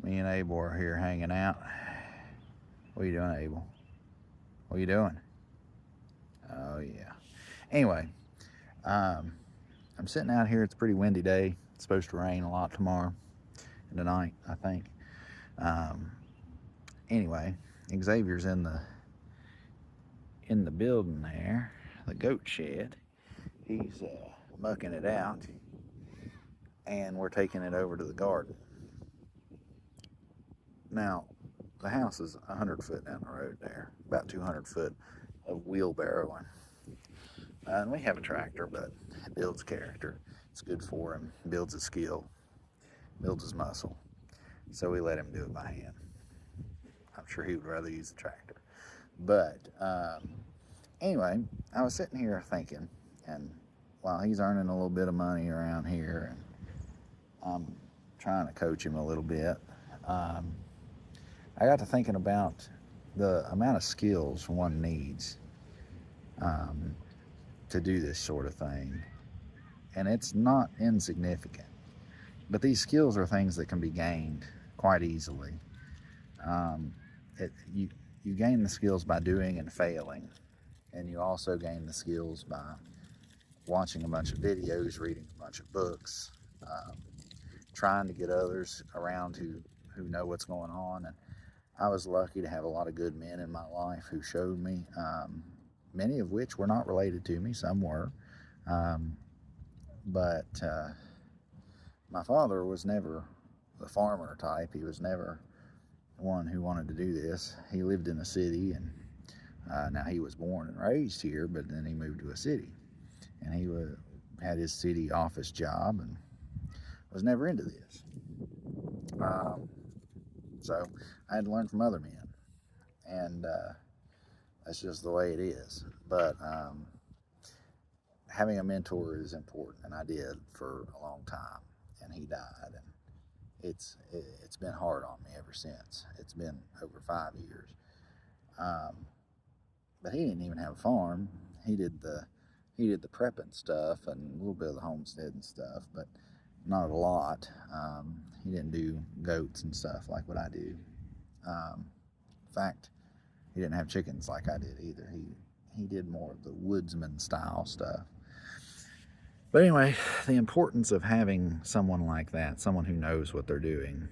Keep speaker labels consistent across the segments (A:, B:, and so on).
A: Me and Abel are here hanging out. What are you doing, Abel? What are you doing? Oh, yeah. Anyway, um, I'm sitting out here. It's a pretty windy day. It's supposed to rain a lot tomorrow and tonight, I think. Um, anyway, Xavier's in the building there, the goat shed. He's mucking it out, and we're taking it over to the garden. Now, the house is 100 foot down the road there, about 200 foot of wheelbarrowing. And we have a tractor, but it builds character. It's good for him, builds his skill, builds his muscle. So we let him do it by hand. I'm sure he would rather use the tractor. But anyway, I was sitting here thinking, and while he's earning a little bit of money around here, and I'm trying to coach him a little bit, um, I got to thinking about the amount of skills one needs um, to do this sort of thing. And it's not insignificant. But these skills are things that can be gained quite easily. Um, you gain the skills by doing and failing, and you also gain the skills by watching a bunch of videos, reading a bunch of books, um, trying to get others around who know what's going on. And I was lucky to have a lot of good men in my life who showed me, many of which were not related to me, some were. Um, but my father was never the farmer type. He was never one who wanted to do this. He lived in a city, and now he was born and raised here, but then he moved to a city, and had his city office job and was never into this. Um, so I had to learn from other men, and that's just the way it is. But having a mentor is important, and I did for a long time, and he died, and it's been hard on me ever since. It's been over 5 years. Um, but he didn't even have a farm. He did the prepping stuff and a little bit of the homesteading stuff, but not a lot. He didn't do goats and stuff like what I do. In fact, he didn't have chickens like I did either. He did more of the woodsman style stuff. But anyway, the importance of having someone like that, someone who knows what they're doing,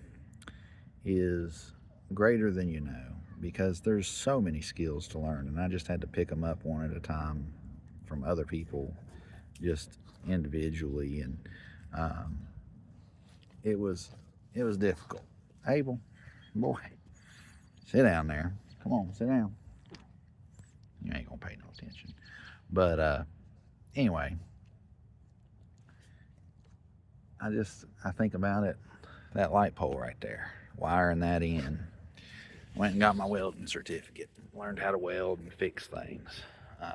A: is greater than you know, because there's so many skills to learn, and I just had to pick them up one at a time from other people, just individually, and um, it was difficult. Abel, boy, sit down there. Come on, sit down. You ain't gonna pay no attention. But anyway, I think about it. That light pole right there, wiring that in. Went and got my welding certificate. Learned how to weld and fix things.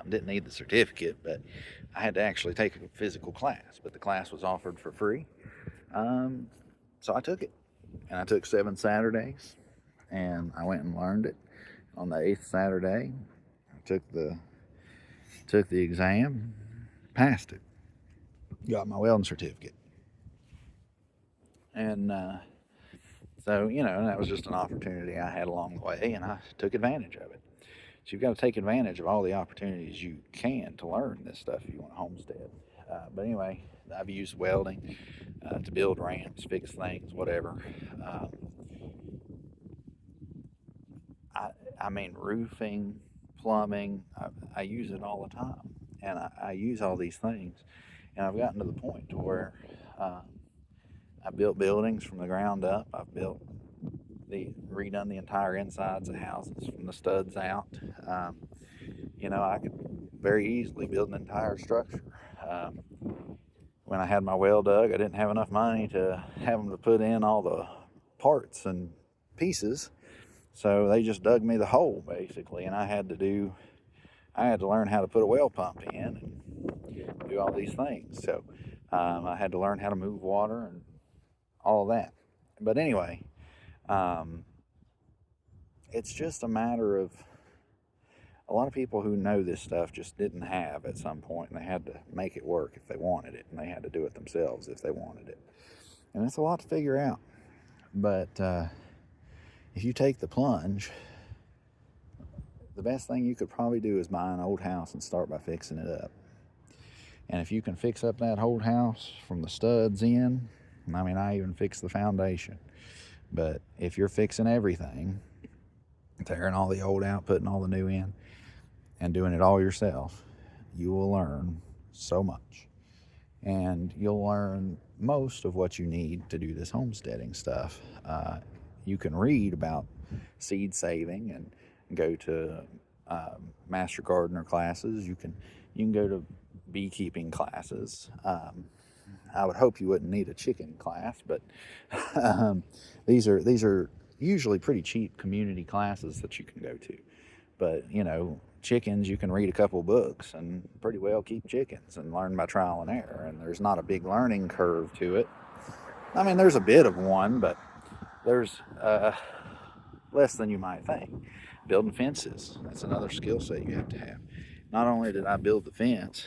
A: Didn't need the certificate, but I had to actually take a physical class. But the class was offered for free, um, so I took it. And I took 7 Saturdays, and I went and learned it. On the 8th Saturday, I took the exam, passed it, got my welding certificate, and so that was just an opportunity I had along the way, and I took advantage of it. So you've got to take advantage of all the opportunities you can to learn this stuff if you want to homestead. But anyway, I've used welding to build ramps, fix things, whatever. Um, I mean, roofing, plumbing, I use it all the time. And I use all these things. And I've gotten to the point to where uh, I built buildings from the ground up. I've redone the entire insides of houses from the studs out. Um, I could very easily build an entire structure. Um, when I had my well dug, I didn't have enough money to have them to put in all the parts and pieces. So they just dug me the hole basically, and I had to learn how to put a well pump in and do all these things. So I had to learn how to move water and all of that. But anyway, um, it's just a matter of a lot of people who know this stuff just didn't have at some point, and they had to make it work if they wanted it, and they had to do it themselves if they wanted it. And it's a lot to figure out. But if you take the plunge, the best thing you could probably do is buy an old house and start by fixing it up. And if you can fix up that old house from the studs in, I mean, I even fixed the foundation. But if you're fixing everything, tearing all the old out, putting all the new in, and doing it all yourself, you will learn so much. And you'll learn most of what you need to do this homesteading stuff. You can read about seed saving and go to master gardener classes. You can go to beekeeping classes. I would hope you wouldn't need a chicken class, but these are usually pretty cheap community classes that you can go to. But chickens, you can read a couple books and pretty well keep chickens and learn by trial and error. And there's not a big learning curve to it. I mean, there's a bit of one, but there's less than you might think. Building fences, that's another skill set you have to have. Not only did I build the fence,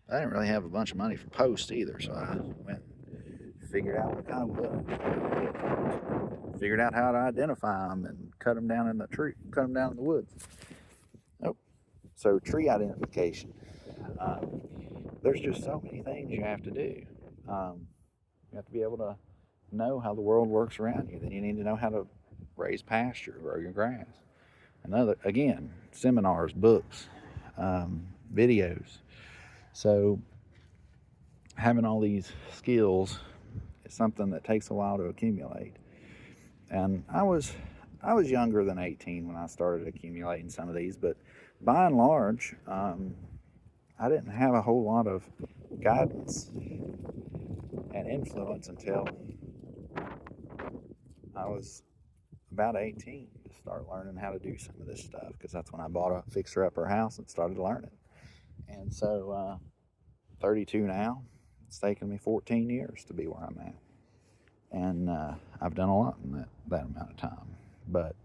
A: I didn't really have a bunch of money for posts either, so I went and figured out what kind of wood, figured out how to identify them and cut them down in the woods. Nope. So tree identification. There's just so many things you have to do. You have to be able to know how the world works around you. Then you need to know how to raise pasture, grow your grass. Again, seminars, books, videos. So having all these skills is something that takes a while to accumulate. And I was younger than 18 when I started accumulating some of these, but by and large, I didn't have a whole lot of guidance and influence until I was about 18 to start learning how to do some of this stuff, because that's when I bought a fixer-upper house and started learning. And so 32 now, it's taken me 14 years to be where I'm at. And I've done a lot in that amount of time. But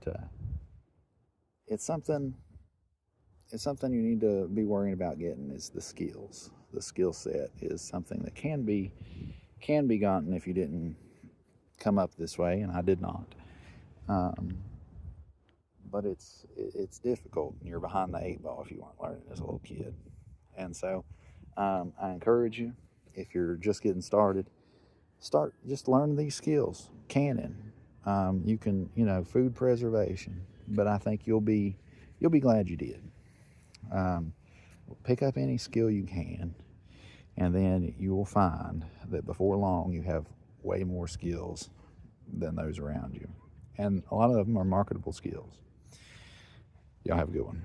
A: it's something you need to be worrying about getting is the skills. The skill set is something that can be gotten if you didn't come up this way, and I did not. But it's difficult, and you're behind the eight ball if you weren't learning as a little kid. And so I encourage you, if you're just getting started, start just learning these skills. Canning, you can, food preservation, but I think you'll be glad you did. Pick up any skill you can, and then you will find that before long you have way more skills than those around you. And a lot of them are marketable skills. Y'all have a good one.